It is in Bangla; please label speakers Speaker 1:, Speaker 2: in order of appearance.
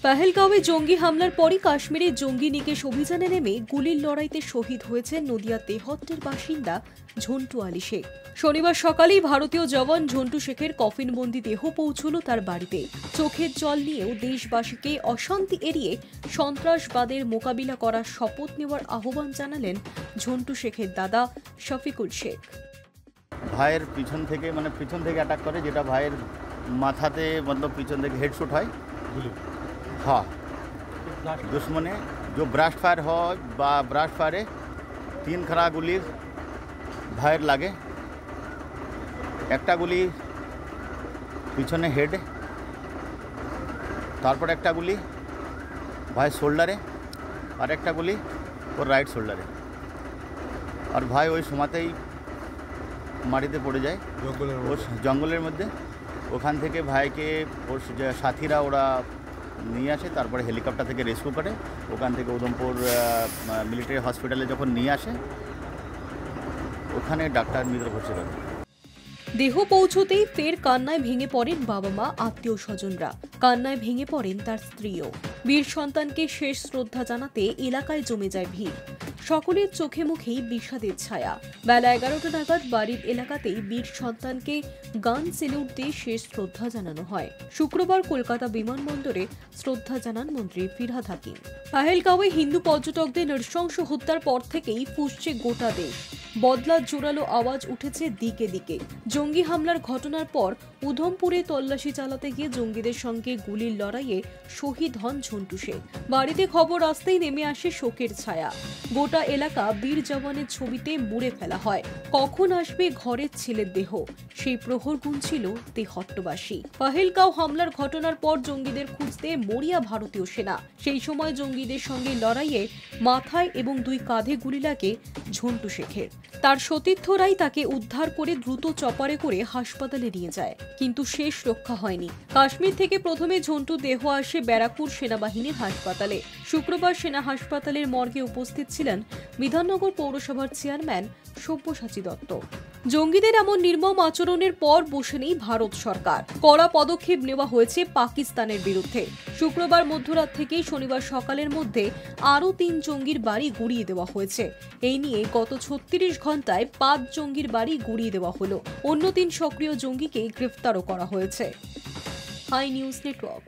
Speaker 1: পহেলগাঁওয়ে জঙ্গি হামলার পরই কাশ্মীরে জঙ্গি নিকেশ অভিযানে নেমে গুলির লড়াইতে শহীদ হয়েছেন নদিয়া তেহট্টের বাসিন্দা ঝন্টু আলী শেখ। শনিবার সকালেই ভারতীয় জওয়ান ঝন্টু শেখের কফিনবন্দি দেহ পৌঁছল তার বাড়িতে। চোখের জল নিয়েও দেশবাসীকে অশান্তি এড়িয়ে সন্ত্রাসবাদের মোকাবিলা করার শপথ নেওয়ার আহ্বান জানালেন ঝন্টু শেখের দাদা শফিকুল শেখ।
Speaker 2: ভাইয়ের পিছন থেকে অ্যাটাক করে, যেটা ভাইয়ের মাথাতে পিছন থেকে হেডশট হয়। हाँ, दुश्मने जो ब्रास्ट फायर हो ब्रास्ट फायरे 3 खरा गुली भाइर लागे, एकटा गुली पिछने हेड, तारपर एकटा गुली भाई शोल्डारे और एकटा गुली और राइट शोल्डारे। और भाई ওই সময়তেই মাটিতে পড়ে যায় জঙ্গলের মধ্যে। ওখান থেকে ভাইকে ওর সাথীরা ওরা নিয়ে আসে, তারপরে হেলিকপ্টার থেকে রেস্কিউ করে ওখান থেকে উধমপুর মিলিটারি হসপিটালে যখন নিয়ে আসে ওখানে ডাক্তার মৃত ঘোষণা করে।
Speaker 1: দেহ পৌঁছতেই ফের কান্নায় ভেঙে পড়েন বাবা মা, আত্মীয় স্বজনরা। কান্নায় ভেঙে পড়েন তার স্ত্রীও। বীর সন্তানকে শেষ শ্রদ্ধা জানাতে এলাকায় জমে যায় ভিড়। সকলের চোখে মুখেই বিষাদের ছায়া। বেলা 11টা নাগাদ বাড়ির এলাকাতেই বীর সন্তানকে গান সেলুট দিয়ে শেষ শ্রদ্ধা জানানো হয়। শুক্রবার কলকাতা বিমানবন্দরে শ্রদ্ধা জানান মন্ত্রী ফিরহাদ হাকিম। পহেলগাঁওয়ে হিন্দু পর্যটকদের নৃশংস হত্যার পর থেকেই ফুঁসছে গোটা দেশ। বদলার জোরালো আওয়াজ উঠেছে দিকে দিকে। জঙ্গি হামলার ঘটনার পর উধমপুরে তল্লাশি চালাতে গিয়ে জঙ্গিদের সঙ্গে গুলির লড়াইয়ে শহীদ হন ঝন্টু শেখ। বাড়িতে খবর আসতেই নেমে আসে শোকের ছায়া। গোটা এলাকা বীর জওয়ানের ছবিতে মুড়ে ফেলা হয়। কখন আসবে ঘরের ছেলের দেহ, সেই প্রহর গুনছিল তেহট্টবাসী। পহেলগাঁও হামলার ঘটনার পর জঙ্গিদের খুঁজতে মরিয়া ভারতীয় সেনা। সেই সময় জঙ্গিদের সঙ্গে লড়াইয়ে মাথায় এবং 2 কাঁধে গুলি লাগে ঝন্টু শেখের। তার সতীর্থরাই তাকে উদ্ধার করে দ্রুত চপারে করে হাসপাতালে নিয়ে যায়, কিন্তু শেষ রক্ষা হয়নি। কাশ্মীর থেকে প্রথমে ঝন্টু দেহ আসে ব্যারাকপুর সেনাবাহিনীর হাসপাতালে। শুক্রবার সেনা হাসপাতালের মর্গে উপস্থিত ছিলেন বিধাননগর পৌরসভার চেয়ারম্যান সব্যসাচী দত্ত। জঙ্গিদের এমন নির্মম আচরণের পর বসে নেই ভারত সরকার। কড়া পদক্ষেপ নেওয়া হয়েছে পাকিস্তানের বিরুদ্ধে। শুক্রবার মধ্যরাত থেকেই শনিবার সকালের মধ্যে আরও 3 জঙ্গির বাড়ি গুড়িয়ে দেওয়া হয়েছে। এই নিয়ে গত 36 ঘন্টায় 5 জঙ্গির বাড়ি গুড়িয়ে দেওয়া হলো। অন্য 3 সক্রিয় জঙ্গিকে গ্রেফতারও করা হয়েছে। Hi news network.